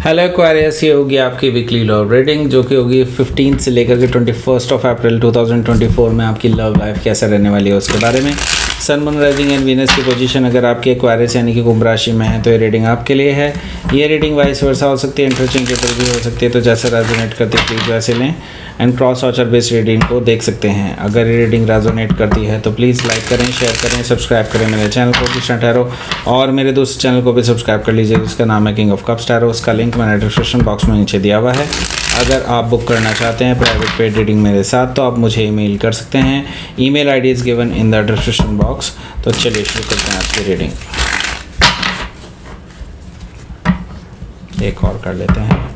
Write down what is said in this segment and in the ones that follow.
Hello Aquarius, ये होगी आपकी वीकली लव रीडिंग जो कि होगी 15 से लेकर के 21 अप्रैल 2024 में आपकी लव लाइफ कैसे रहने वाली है उसके बारे में। Sun moon rising and Venus की पोजीशन अगर आपकी एक्वेरियस यानी कि कुंभ राशि में है तो ये रीडिंग आपके लिए है। ये रीडिंग वाइस वर्सा हो सकती है, इंटरेस्टिंग भी हो सकती है, तो जैसे रेजोनेट करती है प्लीज़ वैसे लें and cross watcher based reading को देख सकते हैं। अगर ये रीडिंग रेजोनेट करती है तो प्लीज़ लाइक करें, शेयर करें, सब्सक्राइब करें मेरे चैनल को कृष्णा टैरो, और मेरे दूसरे चैनल को भी सब्सक्राइब कर लीजिए जिसका नाम है किंग ऑफ कप्स टैरो। उसका लिंक मैंने डिस्क्रिप्शन बॉक्स में नीचे दिया हुआ है। अगर आप बुक करना चाहते हैं प्राइवेट पेड रीडिंग मेरे साथ तो आप मुझे ईमेल कर सकते हैं। Email ID is given in the description box. तो चलिए शुरू करते हैं आज की रीडिंग। एक और कर लेते हैं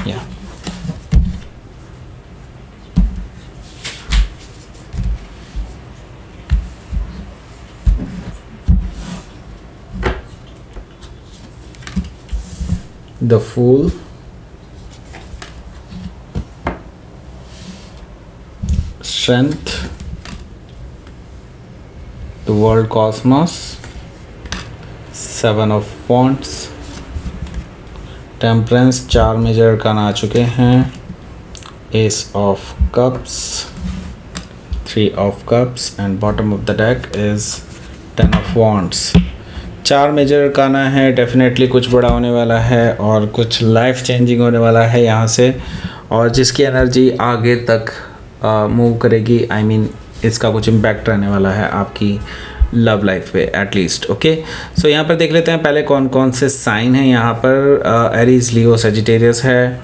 या The Fool, Strength, The World Cosmos, Seven of Wands, Temperance, 4 major अरकान आ चुके हैं, Ace of Cups, 3 of Cups and bottom of the deck is 10 of Wands। 4 major arcana है, डेफिनेटली कुछ बड़ा होने वाला है और कुछ लाइफ चेंजिंग होने वाला है यहाँ से, और जिसकी एनर्जी आगे तक मूव करेगी। आई मीन इसका कुछ इम्पैक्ट रहने वाला है आपकी लव लाइफ पे एटलीस्ट। ओके, सो यहाँ पर देख लेते हैं पहले कौन कौन से साइन हैं यहाँ पर। एरीज, लियो, सजिटेरियस है,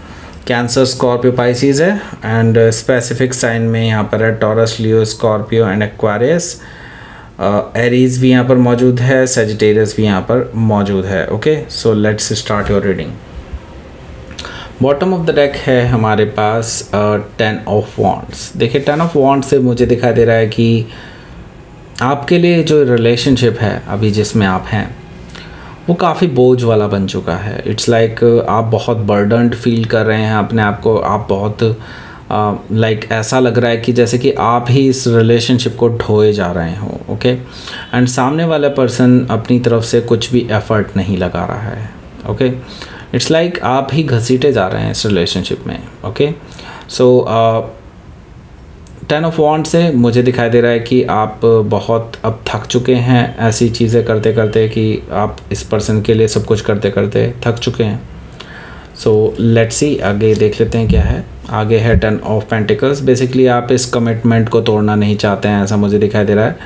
कैंसर, स्कॉर्पियो, पाइसिस है, एंड स्पेसिफिक साइन में यहाँ पर है taurus, Leo, Scorpio and Aquarius. Aries भी यहाँ पर मौजूद है, सजिटेरियस भी यहाँ पर मौजूद है। Okay, so let's start your reading. Bottom of the deck है हमारे पास 10 ऑफ वॉन्ड्स। देखिए 10 ऑफ वॉन्ड से मुझे दिखाई दे रहा है कि आपके लिए जो रिलेशनशिप है अभी जिसमें आप हैं वो काफ़ी बोझ वाला बन चुका है। इट्स लाइक आप बहुत बर्डन्ड फील कर रहे हैं अपने आप को। आप बहुत ऐसा लग रहा है कि जैसे कि आप ही इस रिलेशनशिप को ढोए जा रहे हो। ओके, एंड सामने वाला पर्सन अपनी तरफ से कुछ भी एफर्ट नहीं लगा रहा है। ओके, इट्स लाइक आप ही घसीटे जा रहे हैं इस रिलेशनशिप में। ओके, सो 10 ऑफ वॉन्ड से मुझे दिखाई दे रहा है कि आप बहुत अब थक चुके हैं ऐसी चीज़ें करते करते कि आप इस पर्सन के लिए सब कुछ करते करते थक चुके हैं। सो लेट्स सी, आगे देख लेते हैं क्या है। आगे है 10 ऑफ पेंटिकल्स। बेसिकली आप इस कमिटमेंट को तोड़ना नहीं चाहते हैं ऐसा मुझे दिखाई दे रहा है,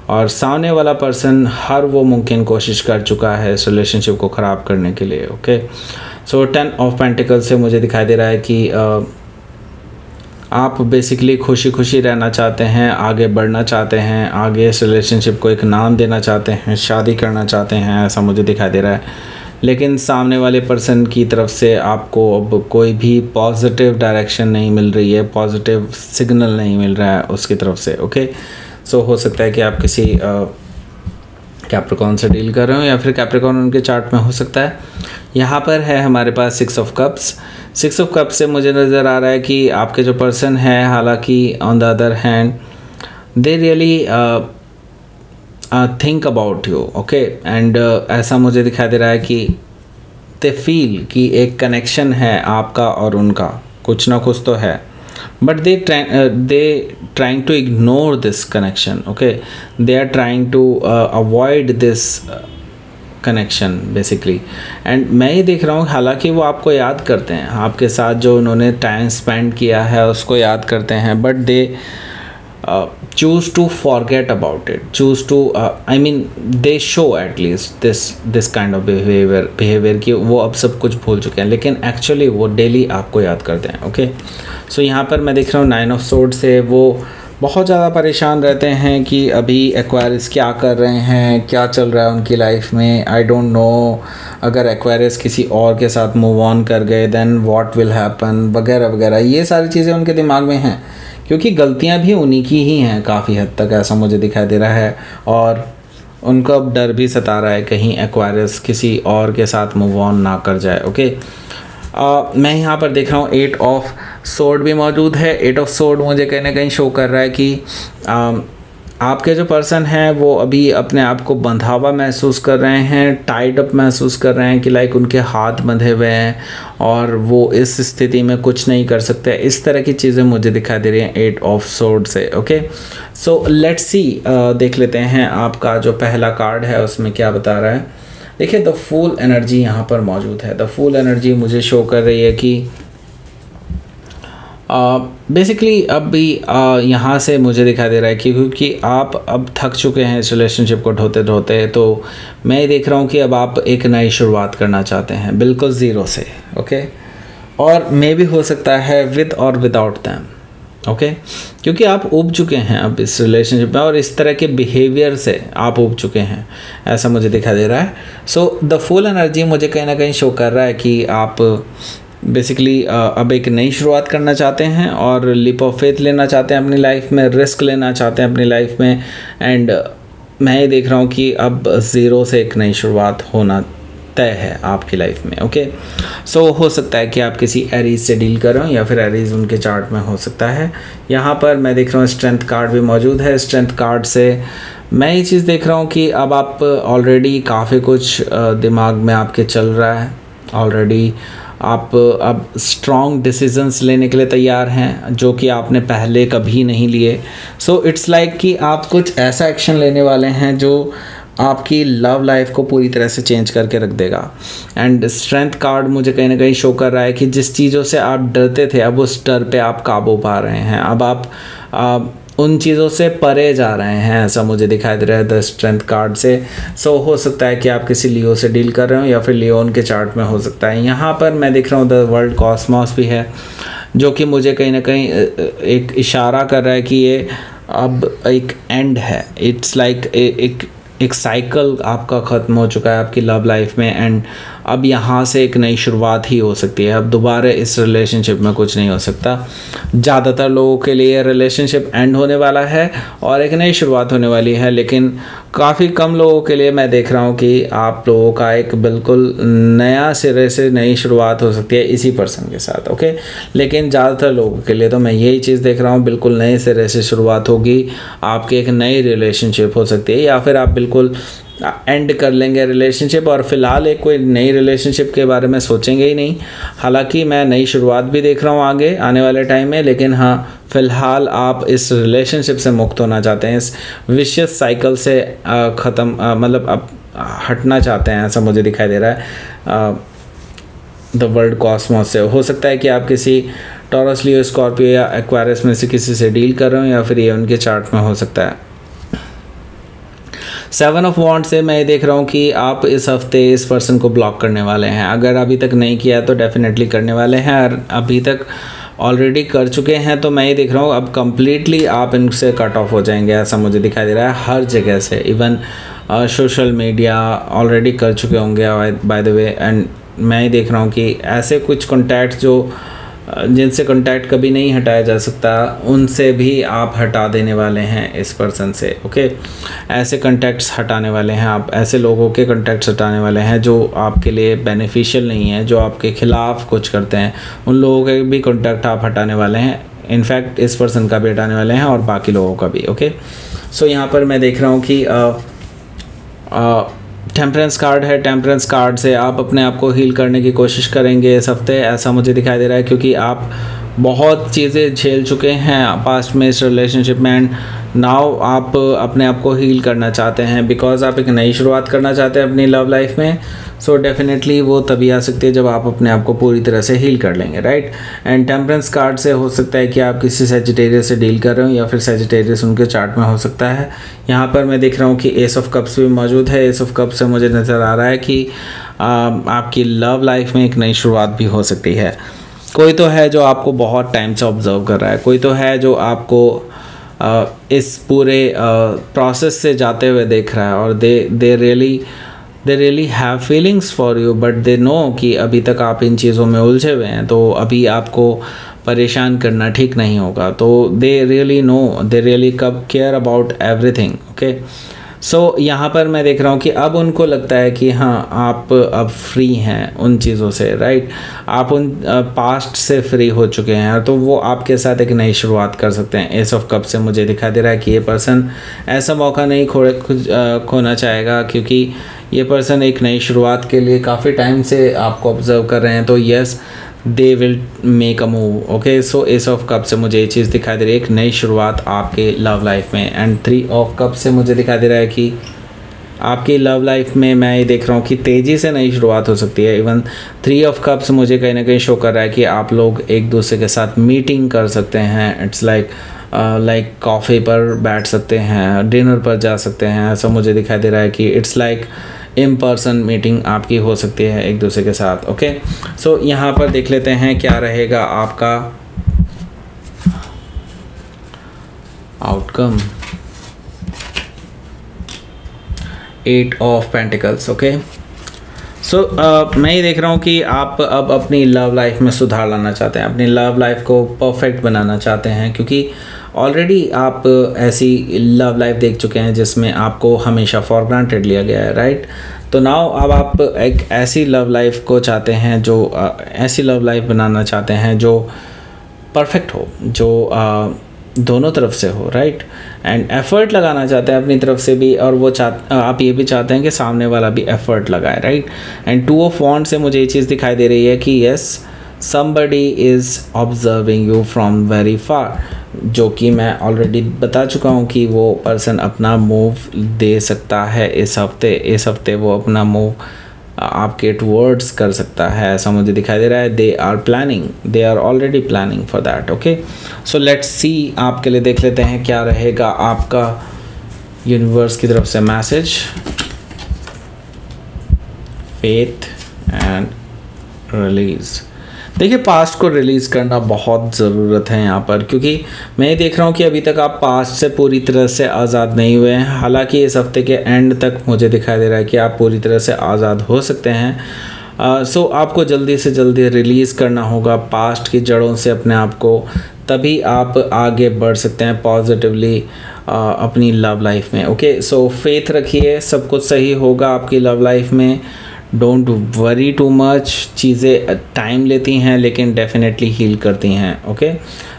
और सामने वाला पर्सन हर वो मुमकिन कोशिश कर चुका है इस रिलेशनशिप को ख़राब करने के लिए। ओके, सो 10 ऑफ पेंटिकल्स से मुझे दिखाई दे रहा है कि आप बेसिकली खुशी खुशी रहना चाहते हैं, आगे बढ़ना चाहते हैं, आगे इस रिलेशनशिप को एक नाम देना चाहते हैं, शादी करना चाहते हैं ऐसा मुझे दिखाई दे रहा है। लेकिन सामने वाले पर्सन की तरफ से आपको अब कोई भी पॉजिटिव डायरेक्शन नहीं मिल रही है, पॉजिटिव सिग्नल नहीं मिल रहा है उसकी तरफ से। ओके, सो हो सकता है कि आप किसी कैप्रिकॉर्न से डील कर रहे हो या फिर कैप्रिकॉर्न उनके चार्ट में हो सकता है। यहाँ पर है हमारे पास 6 ऑफ कप्स। 6 ऑफ कप्स से मुझे नज़र आ रहा है कि आपके जो पर्सन है, हालांकि on the other hand they really think about you. Okay, and ऐसा मुझे दिखाई दे रहा है कि दे फील कि एक कनेक्शन है आपका और उनका, कुछ ना कुछ तो है, but they trying to ignore this connection. Okay, they are trying to avoid this connection basically. And मैं ये देख रहा हूँ हालांकि वो आपको याद करते हैं, आपके साथ जो उन्होंने टाइम स्पेंड किया है उसको याद करते हैं, but they choose to forget about it, choose to I mean they show at least this kind of behavior कि वो अब सब कुछ भूल चुके हैं, लेकिन एक्चुअली वो डेली आपको याद करते हैं। ओके, सो यहाँ पर मैं देख रहा हूँ 9 ऑफ सोर्ड से वो बहुत ज़्यादा परेशान रहते हैं कि अभी एक्वायरिस क्या कर रहे हैं, क्या चल रहा है उनकी लाइफ में, आई डोंट नो। अगर एक्वायरिस किसी और के साथ मूव ऑन कर गए देन व्हाट विल हैपन वगैरह वगैरह, ये सारी चीज़ें उनके दिमाग में हैं, क्योंकि गलतियां भी उन्हीं की ही हैं काफ़ी हद तक ऐसा मुझे दिखाई दे रहा है, और उनको अब डर भी सता रहा है कहीं एक्वायरिस किसी और के साथ मूव ऑन ना कर जाए। ओके, मैं यहाँ पर देख रहा हूँ 8 ऑफ सोर्ड भी मौजूद है। 8 ऑफ सोर्ड मुझे कहीं ना कहीं शो कर रहा है कि आपके जो पर्सन हैं वो अभी अपने आप को बंधा हुआ महसूस कर रहे हैं, टाइड अप महसूस कर रहे हैं कि लाइक उनके हाथ बंधे हुए हैं और वो इस स्थिति में कुछ नहीं कर सकते। इस तरह की चीज़ें मुझे दिखाई दे रही हैं 8 ऑफ सोर्ड से। ओके, सो लेट्स सी, देख लेते हैं आपका जो पहला कार्ड है उसमें क्या बता रहा है। देखिए, द फूल एनर्जी यहाँ पर मौजूद है। द फूल एनर्जी मुझे शो कर रही है कि बेसिकली अभी यहाँ से मुझे दिखाई दे रहा है कि क्योंकि आप अब थक चुके हैं इस रिलेशनशिप को ढोते ढोते, तो मैं देख रहा हूँ कि अब आप एक नई शुरुआत करना चाहते हैं बिल्कुल ज़ीरो से। ओके, और मे भी हो सकता है विद और विदाउट दैम। ओके, क्योंकि आप उब चुके हैं अब इस रिलेशनशिप में और इस तरह के बिहेवियर से आप उब चुके हैं, ऐसा मुझे दिखाई दे रहा है। सो द फुल एनर्जी मुझे कहीं ना कहीं शो कर रहा है कि आप बेसिकली अब एक नई शुरुआत करना चाहते हैं और लीप ऑफ फेथ लेना चाहते हैं अपनी लाइफ में, रिस्क लेना चाहते हैं अपनी लाइफ में। एंड मैं ये देख रहा हूँ कि अब ज़ीरो से एक नई शुरुआत होना तय है आपकी लाइफ में। ओके, सो हो सकता है कि आप किसी एरीज से डील कर रहे हो या फिर एरीज उनके चार्ट में हो सकता है। यहाँ पर मैं देख रहा हूँ स्ट्रेंथ कार्ड भी मौजूद है। स्ट्रेंथ कार्ड से मैं ये चीज़ देख रहा हूँ कि अब आप ऑलरेडी काफ़ी कुछ दिमाग में आपके चल रहा है। ऑलरेडी आप अब स्ट्रॉन्ग डिसीजंस लेने के लिए तैयार हैं जो कि आपने पहले कभी नहीं लिए। सो इट्स लाइक कि आप कुछ ऐसा एक्शन लेने वाले हैं जो आपकी लव लाइफ को पूरी तरह से चेंज करके रख देगा। एंड स्ट्रेंथ कार्ड मुझे कहीं ना कहीं शो कर रहा है कि जिस चीज़ों से आप डरते थे अब उस डर पे आप काबू पा रहे हैं। अब आप उन चीज़ों से परे जा रहे हैं, ऐसा मुझे दिखाई दे रहा है द स्ट्रेंथ कार्ड से। सो हो सकता है कि आप किसी लियो से डील कर रहे हो या फिर लियो उनके चार्ट में हो सकता है। यहाँ पर मैं देख रहा हूँ द वर्ल्ड कॉस्मोस भी है जो कि मुझे कहीं ना कहीं एक इशारा कर रहा है कि ये अब एक एंड है। इट्स लाइक एक साइकिल आपका ख़त्म हो चुका है आपकी लव लाइफ में एंड अब यहाँ से एक नई शुरुआत ही हो सकती है। अब दोबारा इस रिलेशनशिप में कुछ नहीं हो सकता। ज़्यादातर लोगों के लिए रिलेशनशिप एंड होने वाला है और एक नई शुरुआत होने वाली है, लेकिन काफ़ी कम लोगों के लिए मैं देख रहा हूँ कि आप लोगों का एक बिल्कुल नया सिरे से नई शुरुआत हो सकती है इसी पर्सन के साथ। ओके, लेकिन ज़्यादातर लोगों के लिए तो मैं यही चीज़ देख रहा हूँ, बिल्कुल नए सिरे से शुरुआत होगी, आपकी एक नई रिलेशनशिप हो सकती है या फिर आप बिल्कुल एंड कर लेंगे रिलेशनशिप और फिलहाल एक कोई नई रिलेशनशिप के बारे में सोचेंगे ही नहीं। हालांकि मैं नई शुरुआत भी देख रहा हूँ आगे आने वाले टाइम में, लेकिन हाँ फ़िलहाल आप इस रिलेशनशिप से मुक्त होना चाहते हैं, इस विशियस साइकिल से ख़त्म मतलब अब हटना चाहते हैं, ऐसा मुझे दिखाई दे रहा है द वर्ल्ड कॉस्मोस से। हो सकता है कि आप किसी टॉरस, लियो, स्कॉर्पियो या एक्वारियस में से किसी से डील कर रहे हो या फिर ये उनके चार्ट में हो सकता है। 7 ऑफ वॉन्ड से मैं देख रहा हूँ कि आप इस हफ्ते इस पर्सन को ब्लॉक करने वाले हैं। अगर अभी तक नहीं किया तो डेफिनेटली करने वाले हैं, और अभी तक ऑलरेडी कर चुके हैं तो मैं ये देख रहा हूँ अब कम्प्लीटली आप इनसे कट ऑफ हो जाएंगे, ऐसा मुझे दिखाई दे रहा है हर जगह से। इवन सोशल मीडिया ऑलरेडी कर चुके होंगे बाय द वे। एंड मैं ये देख रहा हूँ कि ऐसे कुछ कॉन्टैक्ट जिनसे कॉन्टैक्ट कभी नहीं हटाया जा सकता उनसे भी आप हटा देने वाले हैं इस पर्सन से। ओके, ऐसे कॉन्टैक्ट्स हटाने वाले हैं आप, ऐसे लोगों के कॉन्टैक्ट्स हटाने वाले हैं जो आपके लिए बेनिफिशियल नहीं है, जो आपके ख़िलाफ़ कुछ करते हैं, उन लोगों के भी कॉन्टैक्ट आप हटाने वाले हैं। इनफैक्ट इस पर्सन का भी हटाने वाले हैं और बाकी लोगों का भी। ओके, सो यहाँ पर मैं देख रहा हूँ कि टेम्परेंस कार्ड है। टेम्परेंस कार्ड से आप अपने आप को हील करने की कोशिश करेंगे इस हफ्ते, ऐसा मुझे दिखाई दे रहा है, क्योंकि आप बहुत चीज़ें झेल चुके हैं पास्ट में इस रिलेशनशिप में एंड नाउ आप अपने आप को हील करना चाहते हैं बिकॉज आप एक नई शुरुआत करना चाहते हैं अपनी लव लाइफ में। सो डेफिनेटली वो तभी आ सकती है जब आप अपने आप को पूरी तरह से हील कर लेंगे, राइट। एंड टेम्परेंस कार्ड से हो सकता है कि आप किसी सैजिटेरियस से डील कर रहे हो या फिर सैजिटेरियस उनके चार्ट में हो सकता है। यहाँ पर मैं देख रहा हूँ कि एस ऑफ कप्स भी मौजूद है। एस ऑफ कप्स से मुझे नज़र आ रहा है कि आपकी लव लाइफ में एक नई शुरुआत भी हो सकती है। कोई तो है जो आपको बहुत टाइम से ऑब्जर्व कर रहा है, कोई तो है जो आपको इस पूरे प्रोसेस से जाते हुए देख रहा है और they really have feelings for you, but they know कि अभी तक आप इन चीज़ों में उलझे हुए हैं तो अभी आपको परेशान करना ठीक नहीं होगा। तो they really know, they really care about everything. Okay, so यहाँ पर मैं देख रहा हूँ कि अब उनको लगता है कि हाँ आप अब फ्री हैं उन चीज़ों से, राइट। आप उन पास्ट से फ्री हो चुके हैं, तो वो आपके साथ एक नई शुरुआत कर सकते हैं। एस ऑफ कप से मुझे दिखाई दे रहा है कि ये पर्सन ऐसा मौका नहीं खोना चाहेगा, क्योंकि ये पर्सन एक नई शुरुआत के लिए काफ़ी टाइम से आपको ऑब्जर्व कर रहे हैं। तो yes, they will make a move. Okay, so S of cup से मुझे ये चीज़ दिखाई दे रही है, एक नई शुरुआत आपके लव लाइफ में। एंड 3 ऑफ कप से मुझे दिखाई दे रहा है कि आपकी लव लाइफ में मैं ये देख रहा हूँ कि तेज़ी से नई शुरुआत हो सकती है। इवन 3 ऑफ कप्स मुझे कहीं ना कहीं शो कर रहा है कि आप लोग एक दूसरे के साथ मीटिंग कर सकते हैं। इट्स लाइक कॉफ़ी पर बैठ सकते हैं, डिनर पर जा सकते हैं, ऐसा मुझे दिखाई दे रहा है कि it's like in person meeting आपकी हो सकती है एक दूसरे के साथ। ओके, सो यहाँ पर देख लेते हैं क्या रहेगा आपका आउटकम। 8 of pentacles. ओके, सो मैं ये देख रहा हूँ कि आप अब अपनी लव लाइफ में सुधार लाना चाहते हैं, अपनी लव लाइफ को परफेक्ट बनाना चाहते हैं, क्योंकि ऑलरेडी आप ऐसी लव लाइफ देख चुके हैं जिसमें आपको हमेशा फॉर ग्रांटेड लिया गया है, राइट। तो नाउ अब आप एक ऐसी लव लाइफ को चाहते हैं जो ऐसी लव लाइफ बनाना चाहते हैं जो परफेक्ट हो, जो दोनों तरफ से हो, राइट। एंड एफर्ट लगाना चाहते हैं अपनी तरफ से भी, और वो आप ये भी चाहते हैं कि सामने वाला भी एफर्ट लगाए, राइट। एंड 2 ऑफ वॉन्ड्स से मुझे ये चीज़ दिखाई दे रही है कि yes, somebody is observing you from very far, जो कि मैं ऑलरेडी बता चुका हूँ कि वो पर्सन अपना मूव दे सकता है इस हफ्ते वो अपना मूव आपके टूवर्ड्स कर सकता है, ऐसा मुझे दिखाई दे रहा है। They are already planning for that. Okay, so let's see, आपके लिए देख लेते हैं क्या रहेगा आपका यूनिवर्स की तरफ से मैसेज। Faith and release. देखिए, पास्ट को रिलीज़ करना बहुत ज़रूरत है यहाँ पर, क्योंकि मैं ये देख रहा हूँ कि अभी तक आप पास्ट से पूरी तरह से आज़ाद नहीं हुए हैं। हालांकि इस हफ्ते के एंड तक मुझे दिखाई दे रहा है कि आप पूरी तरह से आज़ाद हो सकते हैं। सो आपको जल्दी से जल्दी रिलीज़ करना होगा पास्ट की जड़ों से अपने आप को, तभी आप आगे बढ़ सकते हैं पॉजिटिवली अपनी लव लाइफ में। ओके, सो फेथ रखिए, सब कुछ सही होगा आपकी लव लाइफ में। डोंट वरी टू मच, चीज़ें टाइम लेती हैं लेकिन डेफिनेटली हील करती हैं। Okay,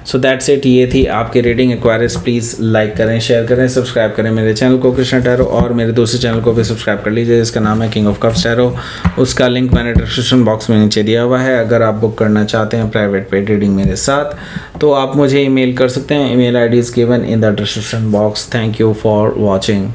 so that's it. ये थी आपकी रीडिंग। एक्वायरियस प्लीज़ लाइक करें, शेयर करें, सब्सक्राइब करें मेरे चैनल को कृष्णा टैरो, और मेरे दूसरे चैनल को भी सब्सक्राइब कर लीजिए जिसका नाम है किंग ऑफ कप्स टैरो। उसका लिंक मैंने डिस्क्रिप्शन बॉक्स में नीचे दिया हुआ है। अगर आप बुक करना चाहते हैं प्राइवेट पेड रीडिंग मेरे साथ, तो आप मुझे ईमेल कर सकते हैं। Email ID is given in the description box. Thank you for watching.